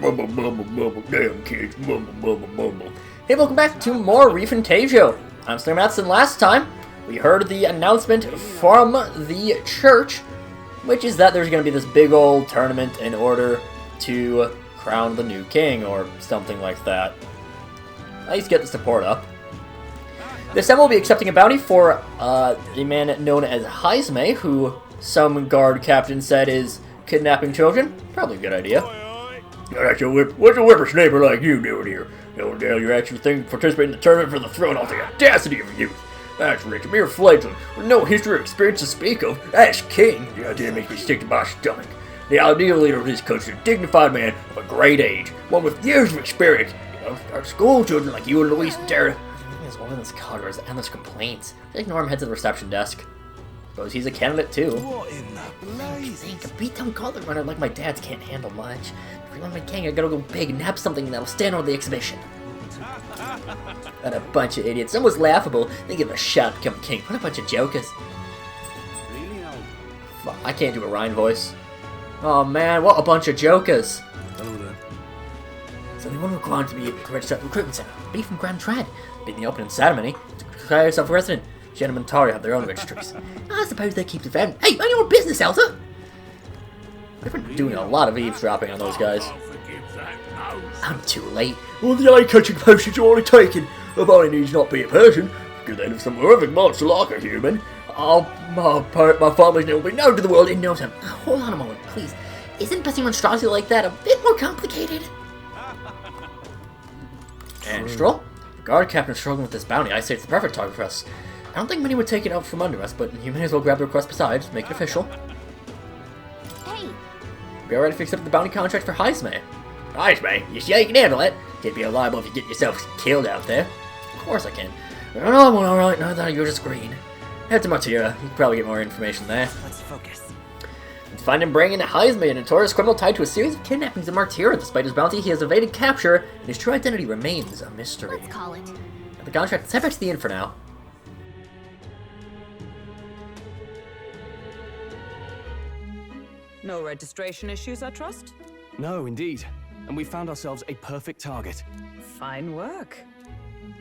Mumble, mumble, mumble, damn kids, mumble, mumble, mumble. Hey, welcome back to more ReFantazio. I'm SlayerMathis, and last time we heard the announcement from the church, which is that there's going to be this big old tournament in order to crown the new king, or something like that. At least get the support up. This time we'll be accepting a bounty for a man known as Heisme, who some guard captain said is kidnapping children. Probably a good idea. What's a whippersnapper like you doing here? No doubt you're actually thinking of participating in the tournament for the throne off the audacity of youth. That's rich, a mere fledgling with no history or experience to speak of. As king, the idea makes me sick to my stomach. The ideal leader of this country is a dignified man of a great age, one with years of experience. You know, our school children like you and Luis and Tara. There's one of those coggers and there's complaints. I ignore him, head to the reception desk. Suppose he's a candidate too. What in the blaze? A beat-down collar runner like my dad's can't handle much. If you want my king, I gotta go big and have something that'll stand on the exhibition. And a bunch of idiots. Almost laughable. They give a shot to become king. What a bunch of jokers. Really now? Fuck, I can't do a Ryan voice. Oh man, what a bunch of jokers. Hello there. So anyone required to be registered at the recruitment center. Be from Grand Trad. Be in the opening ceremony. Declare yourself a resident. Gentlemen Tari have their own registries. I suppose they keep the family. Hey, mind your business, Elsa! We've been doing a lot of eavesdropping on those guys. I'm too late. Well, the eye-catching potion's already taken. A body needs not be a person. Good then of some horrific monster like a human. My family's name will be known to the world in no time. Hold on a moment, please. Isn't passing monstrosity like that a bit more complicated? And Stroll? The guard captain's struggling with this bounty. I say it's the perfect target for us. I don't think many would take it out from under us, but you may as well grab the request besides, make it official. Hey! Be already to accept the bounty contract for Heisme. Heisme, you see you can handle it. Can't be liable if you get yourself killed out there. Of course I can. I don't know, I'm alright now that you're just green. Head to Martira, you can probably get more information there. Let's focus. And find him bringing Heisme, a notorious criminal tied to a series of kidnappings in Martira. Despite his bounty, he has evaded capture, and his true identity remains a mystery. Let's call it. The contract is set back to the inn for now. No registration issues, I trust? No, indeed. And we found ourselves a perfect target. Fine work.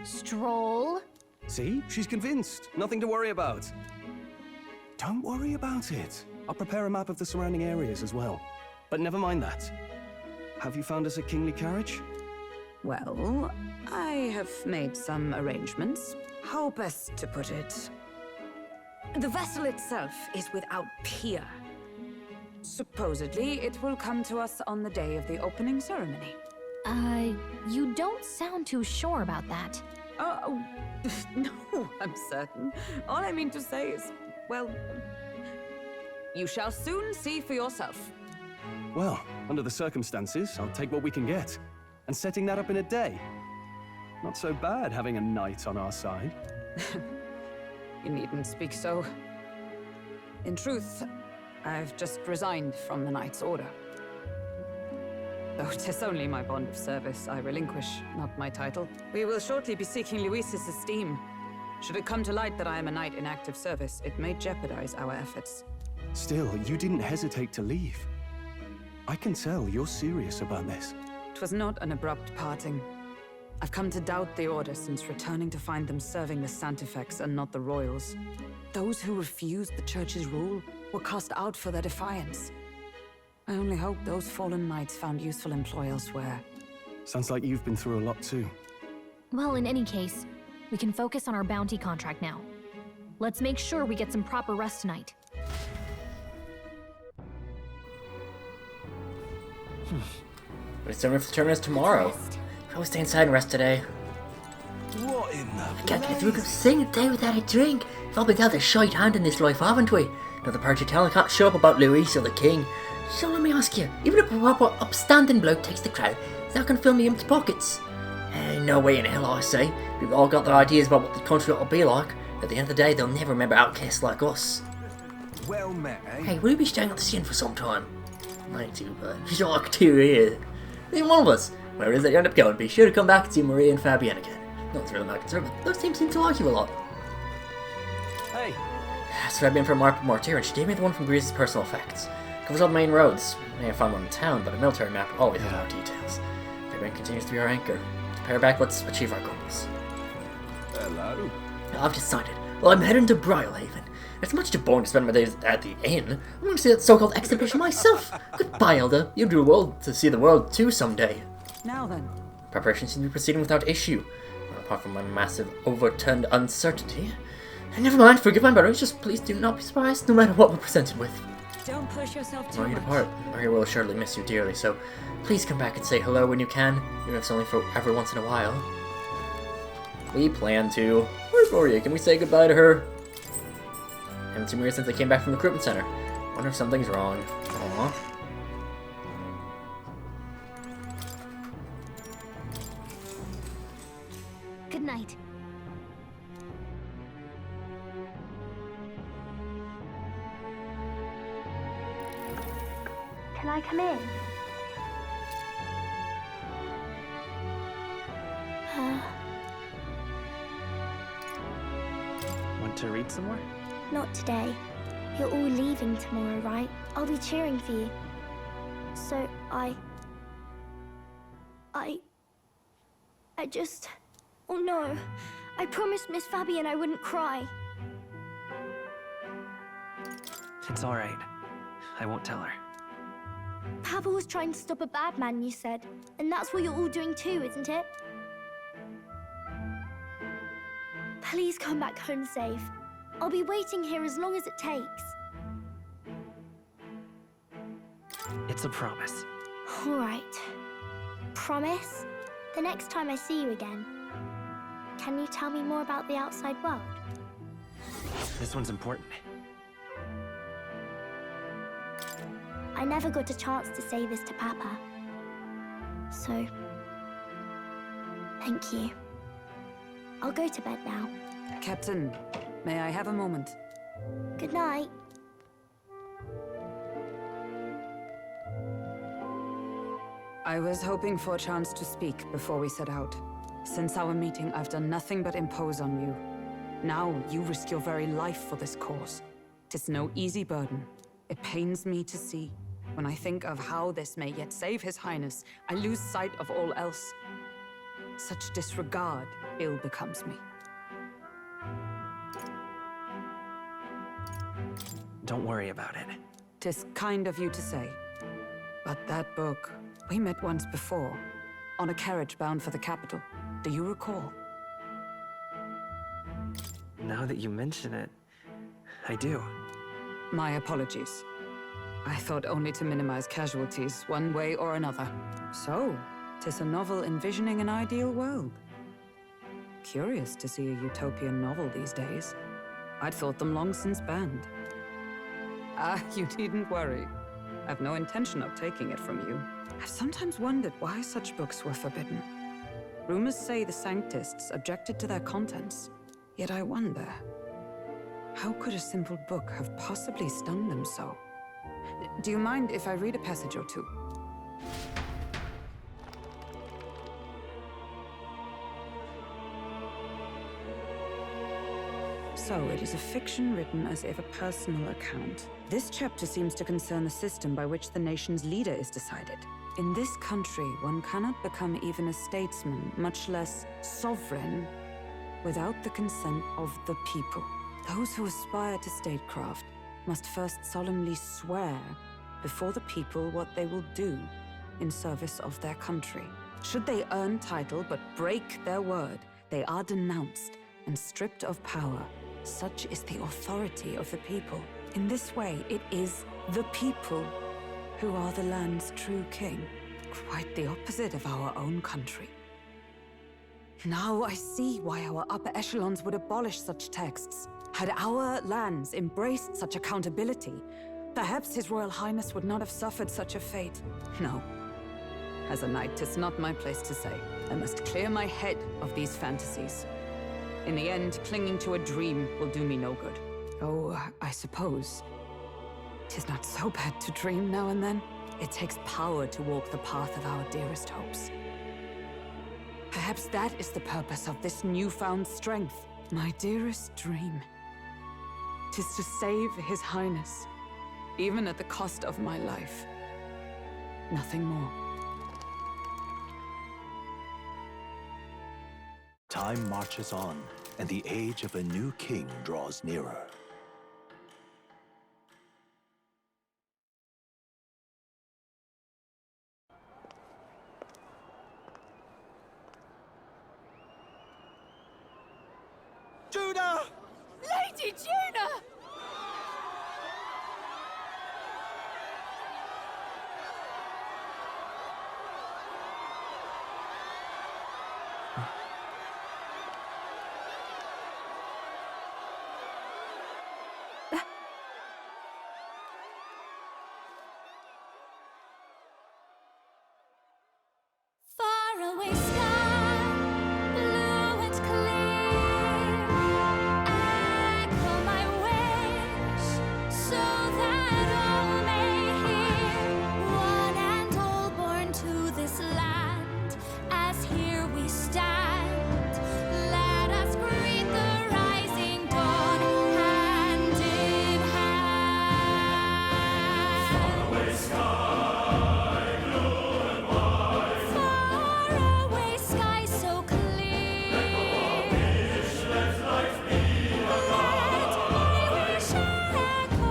Stroll. See? She's convinced. Nothing to worry about. Don't worry about it. I'll prepare a map of the surrounding areas as well. But never mind that. Have you found us a kingly carriage? Well, I have made some arrangements. How best to put it? The vessel itself is without peer. Supposedly, it will come to us on the day of the opening ceremony. You don't sound too sure about that. Oh, no, I'm certain. All I mean to say is, well, you shall soon see for yourself. Well, under the circumstances, I'll take what we can get. And setting that up in a day. Not so bad having a knight on our side. You needn't speak so. In truth, I've just resigned from the Knight's Order. Though 'tis only my bond of service I relinquish, not my title. We will shortly be seeking Luis's esteem. Should it come to light that I am a knight in active service, it may jeopardize our efforts. Still, you didn't hesitate to leave. I can tell you're serious about this. It was not an abrupt parting. I've come to doubt the Order since returning to find them serving the Santifex and not the Royals. Those who refused the Church's rule were cast out for their defiance. I only hope those fallen knights found useful employ elsewhere. Sounds like you've been through a lot too. Well, in any case, we can focus on our bounty contract now. Let's make sure we get some proper rest tonight. But it's over for the tournament tomorrow. Probably stay inside and rest today. What in the I can't get through a single day without a drink. We've all been dealt a shite hand in this life, haven't we? Another part of town can't show up about Luis or the king. So let me ask you, even if a proper upstanding bloke takes the crowd, is that going to fill me empty pockets? No way in hell, I say. We've all got their ideas about what the country ought to be like. At the end of the day, they'll never remember outcasts like us. Well met, eh? Hey, will you be staying at the inn for some time? Not too bad. She's like 2 years. Neither one of us. Where it is that you end up going, be sure to come back and see Maria and Fabienne again. Not really my concern, but those teams seem to like you a lot. Hey! So I've been from Martyr, and she gave me the one from Greece's personal effects. Covers all the main roads. I may have found one in town, but a military map always has more details. Fairbank continues to be our anchor. To pay her back, let's achieve our goals. Hello. I've decided. Well, I'm heading to Briarhaven. It's much too boring to spend my days at the inn. I'm going to see that so-called exhibition myself. Goodbye, Elda. You do well to see the world too someday. Now then. Preparations seem to be proceeding without issue. Apart from my massive overturned uncertainty. And never mind, forgive my berries, just please do not be surprised no matter what we're presented with. Don't push yourself too When you much. depart, Maria will surely miss you dearly, so please come back and say hello when you can, even if it's only for every once in a while. We plan to. Where's Maria? Can we say goodbye to her? Haven't seen Maria since I came back from the recruitment center. Wonder if something's wrong. Aww. Good night. Can I come in? Want to read some more? Not today. You're all leaving tomorrow, right? I'll be cheering for you. So I just... Oh no. I promised Miss Fabian I wouldn't cry. It's alright. I won't tell her. Papa was trying to stop a bad man, you said. And that's what you're all doing too, isn't it? Please come back home safe. I'll be waiting here as long as it takes. It's a promise. All right. Promise? The next time I see you again, can you tell me more about the outside world? This one's important. I never got a chance to say this to Papa. So, thank you. I'll go to bed now. Captain, may I have a moment? Good night. I was hoping for a chance to speak before we set out. Since our meeting, I've done nothing but impose on you. Now, you risk your very life for this cause. 'Tis no easy burden. It pains me to see. When I think of how this may yet save His Highness, I lose sight of all else. Such disregard ill becomes me. Don't worry about it. 'Tis kind of you to say. But that book, we met once before, on a carriage bound for the capital. Do you recall? Now that you mention it, I do. My apologies. I thought only to minimize casualties, one way or another. So, 'tis a novel envisioning an ideal world. Curious to see a utopian novel these days. I'd thought them long since banned. Ah, you needn't worry. I've no intention of taking it from you. I've sometimes wondered why such books were forbidden. Rumors say the Sanctists objected to their contents. Yet I wonder, how could a simple book have possibly stung them so? Do you mind if I read a passage or two? So, it is a fiction written as if a personal account. This chapter seems to concern the system by which the nation's leader is decided. In this country, one cannot become even a statesman, much less sovereign, without the consent of the people. Those who aspire to statecraft must first solemnly swear before the people what they will do in service of their country. Should they earn title but break their word, they are denounced and stripped of power. Such is the authority of the people. In this way, it is the people who are the land's true king. Quite the opposite of our own country. Now I see why our upper echelons would abolish such texts. Had our lands embraced such accountability, perhaps His Royal Highness would not have suffered such a fate. No. As a knight, 'tis not my place to say. I must clear my head of these fantasies. In the end, clinging to a dream will do me no good. Oh, I suppose 'tis not so bad to dream now and then. It takes power to walk the path of our dearest hopes. Perhaps that is the purpose of this newfound strength. My dearest dream. 'Tis to save His Highness, even at the cost of my life. nothing more. Time marches on, and the age of a new king draws nearer. Judah! Lady Juna! Faraway sky, blue and clear. Echo my wish, so that all may hear. One and all born to this land, as here we stand. Let us greet the rising dawn, hand in hand. Faraway sky so clear. Let my wish echo.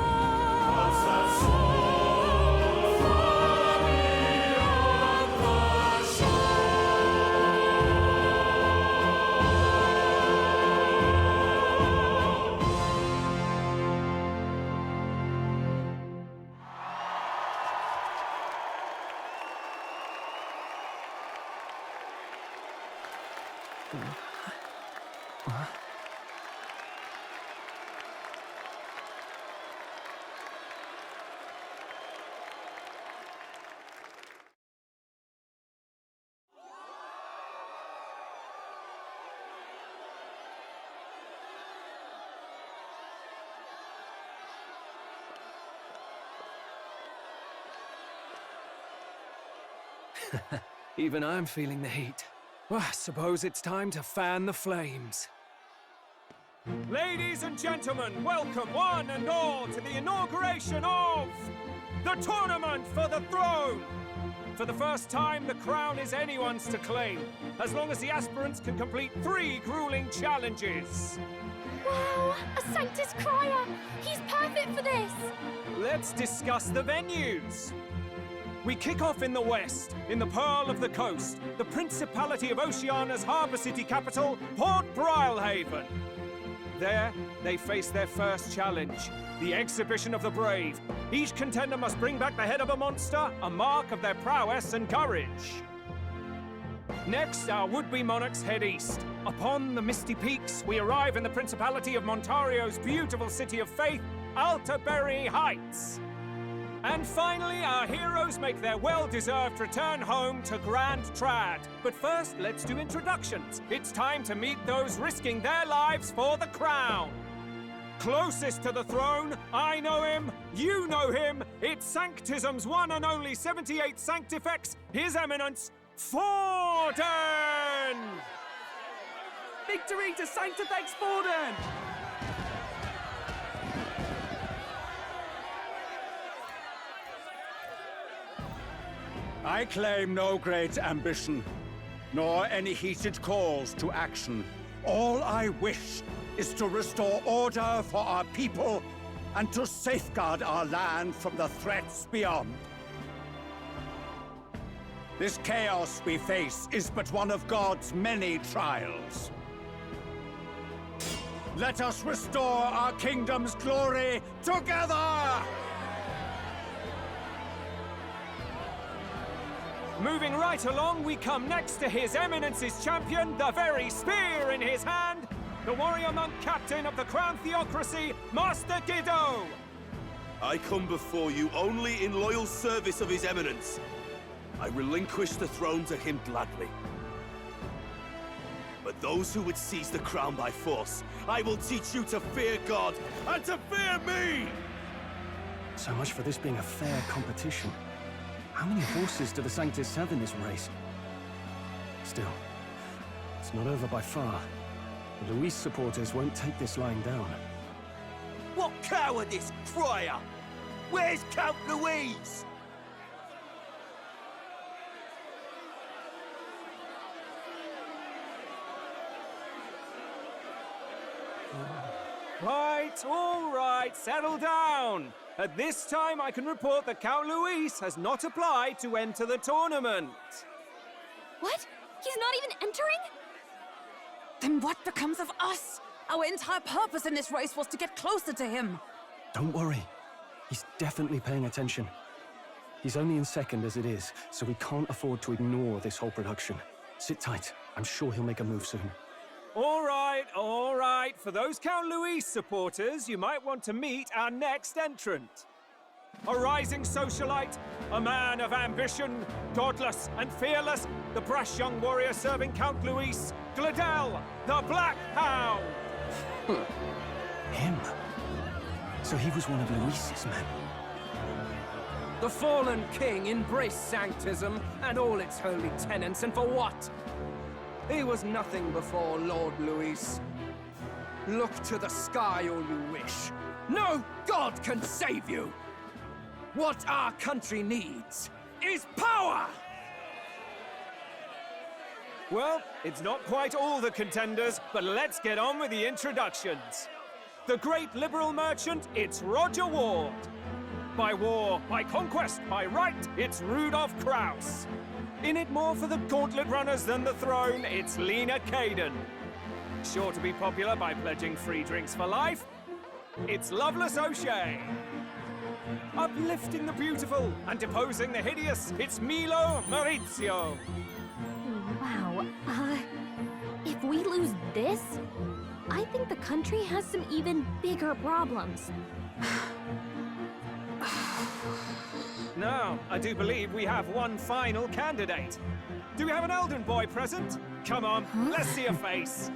Even I'm feeling the heat. Well, I suppose it's time to fan the flames. Ladies and gentlemen, welcome one and all to the inauguration of the Tournament for the Throne! For the first time, the crown is anyone's to claim, as long as the aspirants can complete 3 grueling challenges. Wow, a Sanctus Crier! He's perfect for this! Let's discuss the venues. We kick off in the west, in the Pearl of the Coast, the Principality of Oceania's harbour city capital, Port Brilehaven. There, they face their first challenge, the Exhibition of the Brave. Each contender must bring back the head of a monster, a mark of their prowess and courage. Next, our would-be monarchs head east. Upon the misty peaks, we arrive in the Principality of Montario's beautiful city of faith, Altaberry Heights. And finally, our heroes make their well-deserved return home to Grand Trad. But first, let's do introductions. It's time to meet those risking their lives for the crown. Closest to the throne, I know him, you know him. It's Sanctism's one and only 78 Sanctifex, His Eminence, Forden! Victory to Sanctifex Forden! I claim no great ambition, nor any heated calls to action. All I wish is to restore order for our people and to safeguard our land from the threats beyond. This chaos we face is but one of God's many trials. Let us restore our kingdom's glory together! Moving right along, we come next to His Eminence's champion, the very spear in his hand, the warrior monk captain of the Crown Theocracy, Master Giddo! I come before you only in loyal service of His Eminence. I relinquish the throne to him gladly. But those who would seize the crown by force, I will teach you to fear God and to fear me! So much for this being a fair competition. How many horses do the Sanctus have in this race? Still, it's not over by far. The Luis supporters won't take this lying down. What cowardice, Crier! Where's Count Louise? All right, settle down. At this time, I can report that Count Luis has not applied to enter the tournament. What? He's not even entering? Then what becomes of us? Our entire purpose in this race was to get closer to him. Don't worry. He's definitely paying attention. He's only in second as it is, so we can't afford to ignore this whole production. Sit tight. I'm sure he'll make a move soon. All right. For those Count Luis supporters, you might want to meet our next entrant. A rising socialite, a man of ambition, godless and fearless, the brash young warrior serving Count Luis, Gladel, the Black Hound! Him? So he was one of Luis's men. The fallen king embraced sanctism and all its holy tenets, and for what? He was nothing before Lord Luis. Look to the sky all you wish. No god can save you! What our country needs is power! Well, it's not quite all the contenders, but let's get on with the introductions. The great liberal merchant, it's Roger Ward. By war, by conquest, by right, it's Rudolph Krauss. In it more for the gauntlet runners than the throne, it's Lena Caden. Sure to be popular by pledging free drinks for life, it's Loveless O'Shea. Uplifting the beautiful and deposing the hideous, it's Milo Maurizio. Wow. If we lose this, I think the country has some even bigger problems. Now, I do believe we have one final candidate. Do we have an Elden boy present? Come on, let's see a face.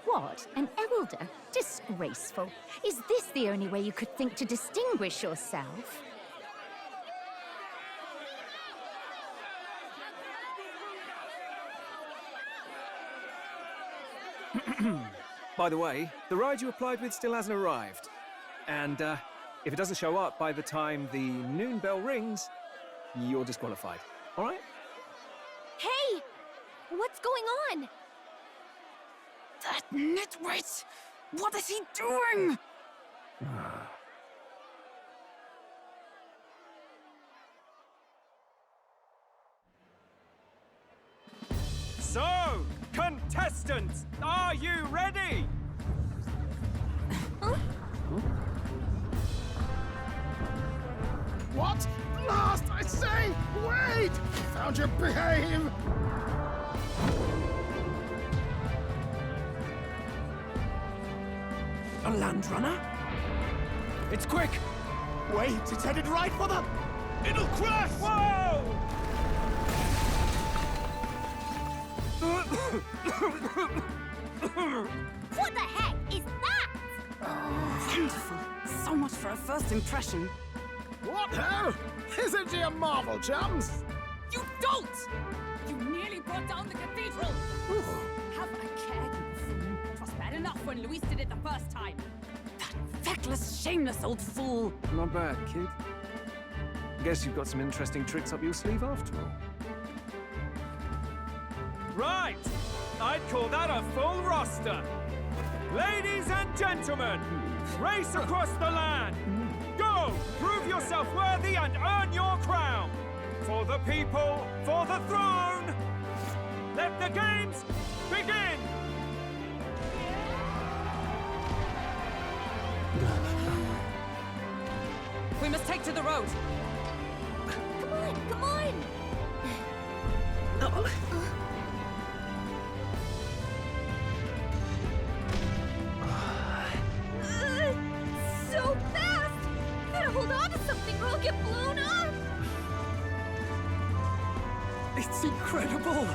What? An elder? Disgraceful. Is this the only way you could think to distinguish yourself? By the way, the ride you applied with still hasn't arrived. And if it doesn't show up by the time the noon bell rings, you're disqualified. All right? Hey! What's going on? That nitwit! What is he doing? So, contestants, are you ready? What? Blast, I say! Wait! Found your behave! A land runner? It's quick! Wait, it's headed right for the... It'll crash! Whoa! What the heck is that? Wonderful. So much for a first impression. What hell? Isn't he a marvel, chums? You dolt! You nearly brought down the cathedral! Have a care, you fool. It was bad enough when Luis did it the first time. That feckless, shameless old fool. Not bad, kid. Guess you've got some interesting tricks up your sleeve after all. Right! I'd call that a full roster. Ladies and gentlemen, race across the land. Go! Prove yourself worthy and earn your crown. For the people, for the throne. Let the games begin! We must take to the road. Come on, come on! So fast! Gotta hold on to something or I'll get blown up! It's incredible!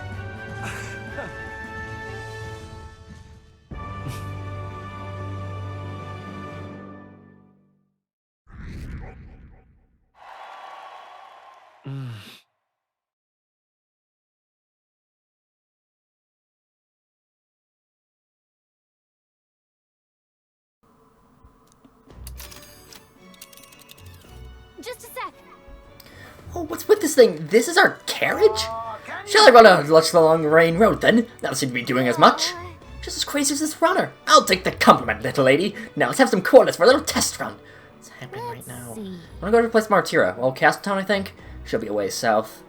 Just a sec. Oh, what's with this thing? This is our carriage? Shall I run a such long rain road then? That'll seem to be doing as much. Just as crazy as this runner. I'll take the compliment, little lady. Now let's have some coordinates for a little test run. What's happening right now? I'm gonna go to replace Martira. Well, Castletown, I think. She'll be away south.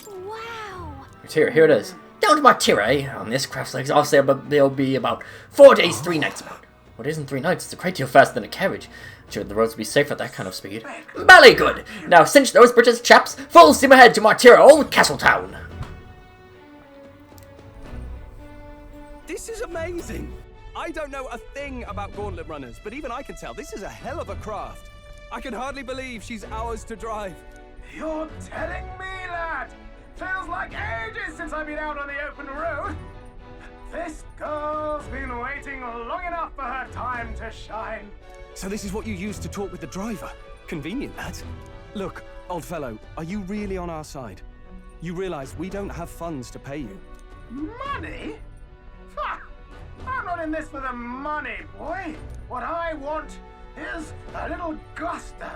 Wow. Here it is. Down to Martira, eh? On this craft's legs, I'll say they'll be about 4 days, 3 nights about. What isn't 3 nights? It's a great deal faster than a carriage. Sure, the roads will be safe at that kind of speed. Bally good! Now cinch those bridges, chaps! Full steam ahead to Martira, old Castletown! This is amazing! I don't know a thing about gauntlet runners, but even I can tell this is a hell of a craft. I can hardly believe she's ours to drive. You're telling me, lad? Feels like ages since I've been out on the open road. This girl's been waiting long enough for her time to shine. So this is what you use to talk with the driver? Convenient, that. Look, old fellow, are you really on our side? You realize we don't have funds to pay you. Money? Ha! I'm not in this for the money, boy. What I want is a little gusto.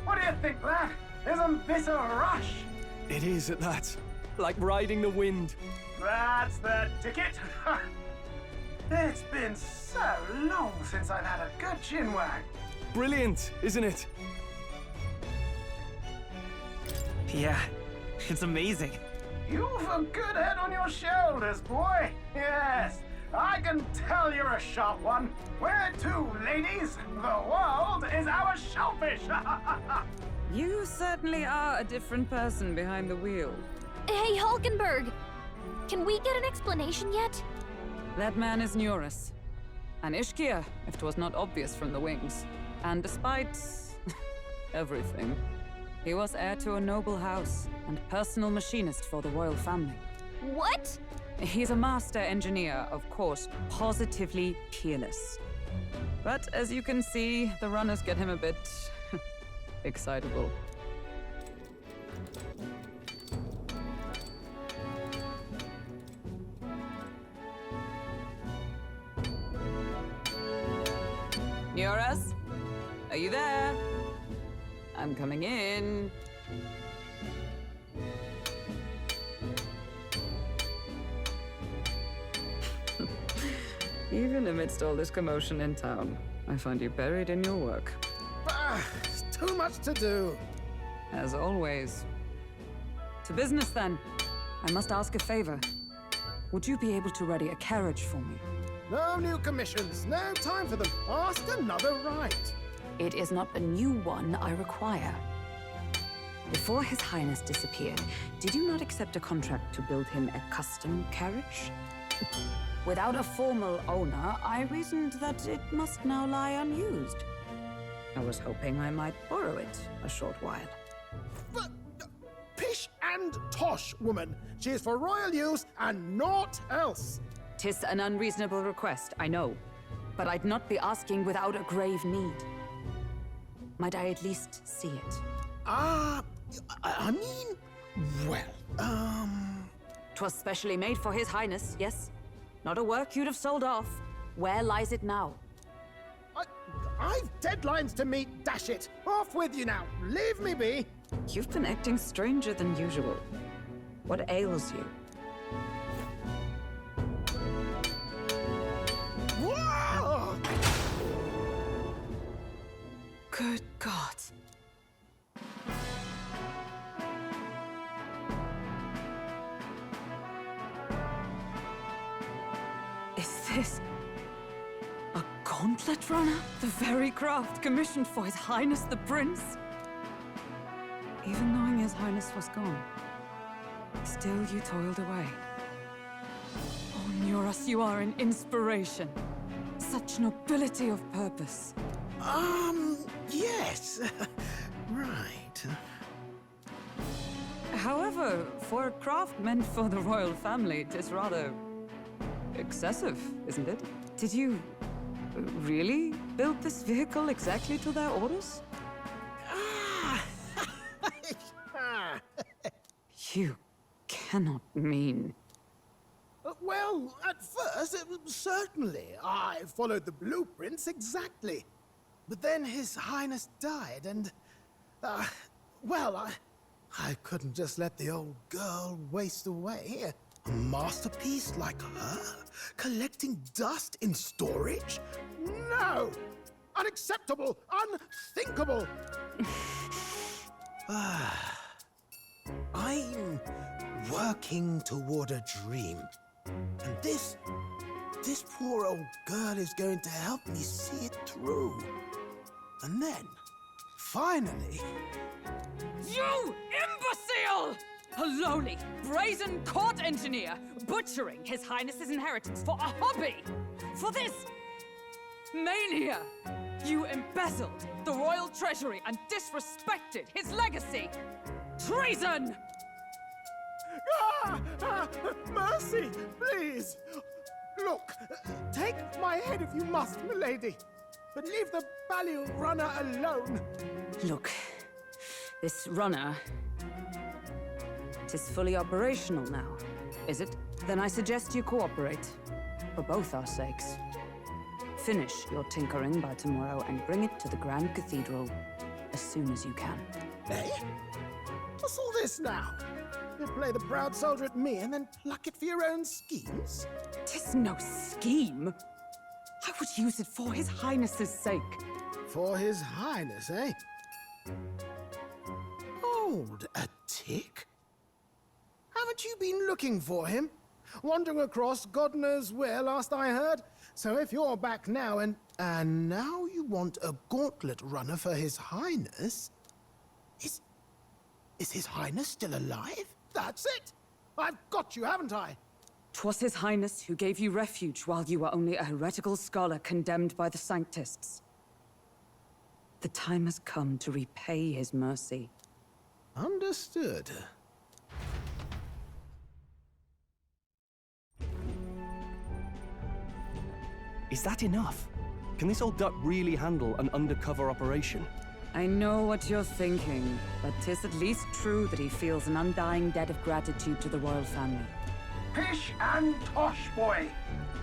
What do you think, lad? Isn't this a rush? It is at that. Like riding the wind. That's the ticket. It's been so long since I've had a good chinwag. Brilliant, isn't it? Yeah, it's amazing. You've a good head on your shoulders, boy. Yes, I can tell you're a sharp one. Where to, ladies? The world is our shellfish. You certainly are a different person behind the wheel. Hey, Hulkenberg! Can we get an explanation yet? That man is Neurus. An Ishkia, if 'twas not obvious from the wings. And despite everything, he was heir to a noble house and personal machinist for the royal family. What? He's a master engineer, of course, positively peerless. But as you can see, the runners get him a bit excitable. Neurus? Are you there? I'm coming in. Even amidst all this commotion in town, I find you buried in your work. It's too much to do. As always. To business, then. I must ask a favor. Would you be able to ready a carriage for me? No new commissions. No time for them. Ask another right. It is not a new one I require. Before His Highness disappeared, did you not accept a contract to build him a custom carriage? Without a formal owner, I reasoned that it must now lie unused. I was hoping I might borrow it a short while. But, pish and tosh, woman. She is for royal use and naught else. 'Tis an unreasonable request, I know. But I'd not be asking without a grave need. Might I at least see it? I mean, well, 'Twas specially made for His Highness, yes? Not a work you'd have sold off. Where lies it now? I've deadlines to meet, dash it. Off with you now. Leave me be. You've been acting stranger than usual. What ails you? Whoa! Good God. Is this a gauntlet runner? The very craft commissioned for His Highness the Prince? Even knowing His Highness was gone, still you toiled away. Oh, Neurus, you are an inspiration. Such nobility of purpose. Yes. Right. However, for a craft meant for the royal family, it is rather excessive, isn't it? Did you really build this vehicle exactly to their orders? You cannot mean... Well, at first, certainly. I followed the blueprints exactly. But then His Highness died, and... well, I couldn't just let the old girl waste away. A masterpiece like her? Collecting dust in storage? No! Unacceptable! Unthinkable! I'm working toward a dream. And this poor old girl is going to help me see it through. And then, finally... You imbecile! A lowly, brazen court engineer butchering His Highness's inheritance for a hobby! For this mania! You embezzled the royal treasury and disrespected his legacy! Treason! Mercy, please! Look, take my head if you must, milady. But leave the Balliol runner alone. Look, this runner... it is fully operational now, is it? Then I suggest you cooperate, for both our sakes. Finish your tinkering by tomorrow and bring it to the Grand Cathedral as soon as you can. Eh? What's all this now? You play the proud soldier at me and then pluck it for your own schemes? 'Tis no scheme. I would use it for His Highness's sake. For His Highness, eh? Hold a tick. Haven't you been looking for him? Wandering across God knows where, last I heard. So if you're back now and now you want a gauntlet runner for His Highness... Is His Highness still alive? That's it! I've got you, haven't I? 'Twas His Highness who gave you refuge while you were only a heretical scholar condemned by the Sanctists. The time has come to repay his mercy. Understood. Is that enough? Can this old duck really handle an undercover operation? I know what you're thinking, but 'tis at least true that he feels an undying debt of gratitude to the royal family. Pish and tosh, boy.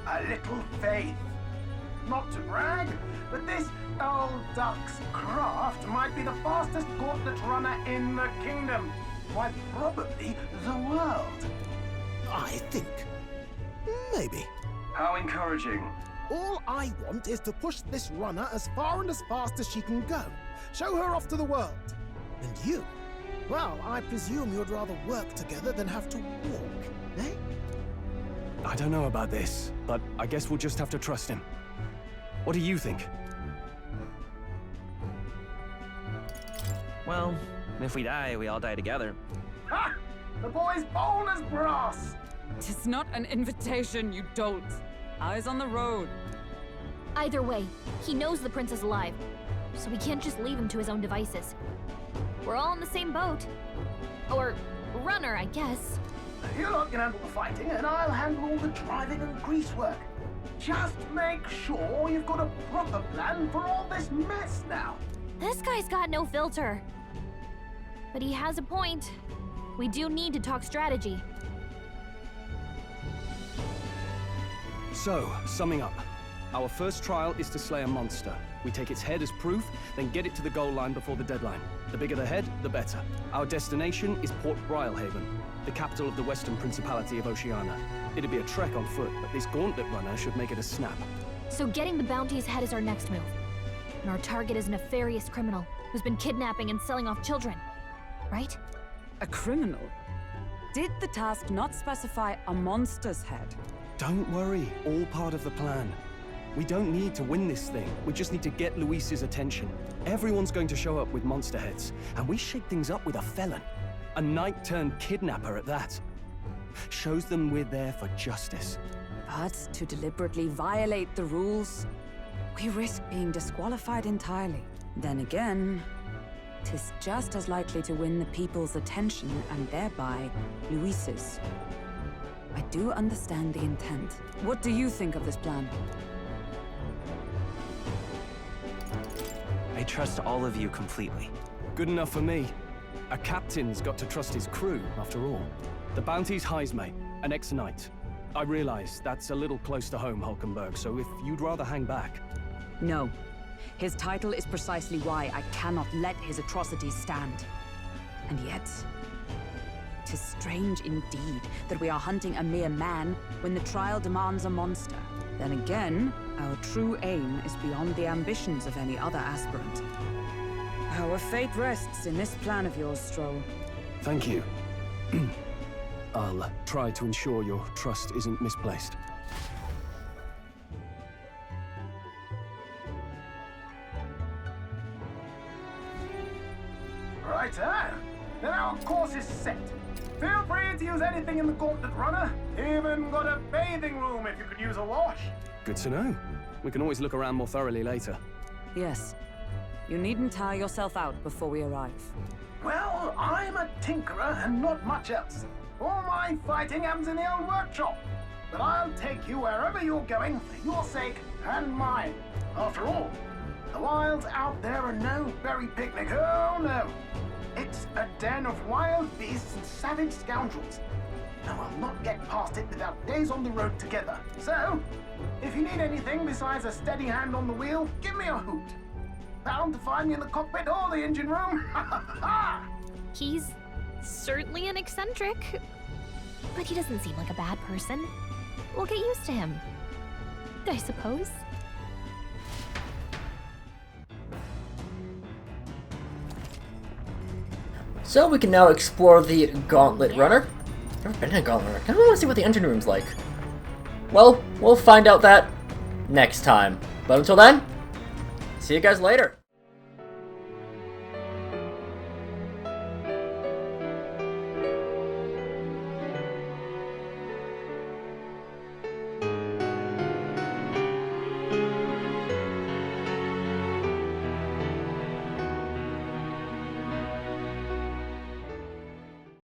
A little faith. Not to brag, but this old duck's craft might be the fastest gauntlet runner in the kingdom. Why, probably the world. I think. Maybe. How encouraging. All I want is to push this runner as far and as fast as she can go. Show her off to the world. And you? Well, I presume you'd rather work together than have to walk, eh? I don't know about this, but I guess we'll just have to trust him. What do you think? Well, if we die, we all die together. Ha! The boy's bold as brass! 'Tis not an invitation, you dolt. Eyes on the road. Either way, he knows the prince is alive, so we can't just leave him to his own devices. We're all in the same boat. Or runner, I guess. You lot can handle the fighting, and I'll handle all the driving and greasework. Just make sure you've got a proper plan for all this mess now. This guy's got no filter. But he has a point. We do need to talk strategy. So, summing up. Our first trial is to slay a monster. We take its head as proof, then get it to the goal line before the deadline. The bigger the head, the better. Our destination is Port Brialhaven, the capital of the Western Principality of Oceania. It'd be a trek on foot, but this gauntlet runner should make it a snap. So getting the bounty's head is our next move. And our target is a nefarious criminal who's been kidnapping and selling off children. Right? A criminal? Did the task not specify a monster's head? Don't worry, all part of the plan. We don't need to win this thing. We just need to get Luis's attention. Everyone's going to show up with monster heads, and we shake things up with a felon. A knight-turned-kidnapper at that. Shows them we're there for justice. But to deliberately violate the rules, we risk being disqualified entirely. Then again, 'tis just as likely to win the people's attention and thereby Luis's. I do understand the intent. What do you think of this plan? I trust all of you completely. Good enough for me. A captain's got to trust his crew, after all. The bounty's Heisme, an ex-knight. I realize that's a little close to home, Hulkenberg, so if you'd rather hang back... No. His title is precisely why I cannot let his atrocities stand. And yet... 'tis strange indeed that we are hunting a mere man when the trial demands a monster. Then again, our true aim is beyond the ambitions of any other aspirant. Our fate rests in this plan of yours, Stroll. Thank you. I'll try to ensure your trust isn't misplaced. Right-o. Then our course is set. Feel free to use anything in the Gauntlet Runner. Even got a bathing room if you could use a wash. Good to know. We can always look around more thoroughly later. Yes. You needn't tire yourself out before we arrive. Well, I'm a tinkerer and not much else. All my fighting happens in the old workshop. But I'll take you wherever you're going for your sake and mine. After all, the wilds out there are no berry picnic. Oh no. It's a den of wild beasts and savage scoundrels. And we'll not get past it without days on the road together. So, if you need anything besides a steady hand on the wheel, give me a hoot. Bound to find me in the cockpit or the engine room. He's certainly an eccentric, but he doesn't seem like a bad person. We'll get used to him, I suppose. So we can now explore the Gauntlet Runner. I've never been in a Gauntlet Runner. I kind of want to see what the engine room's like. Well, we'll find out that next time. But until then, see you guys later.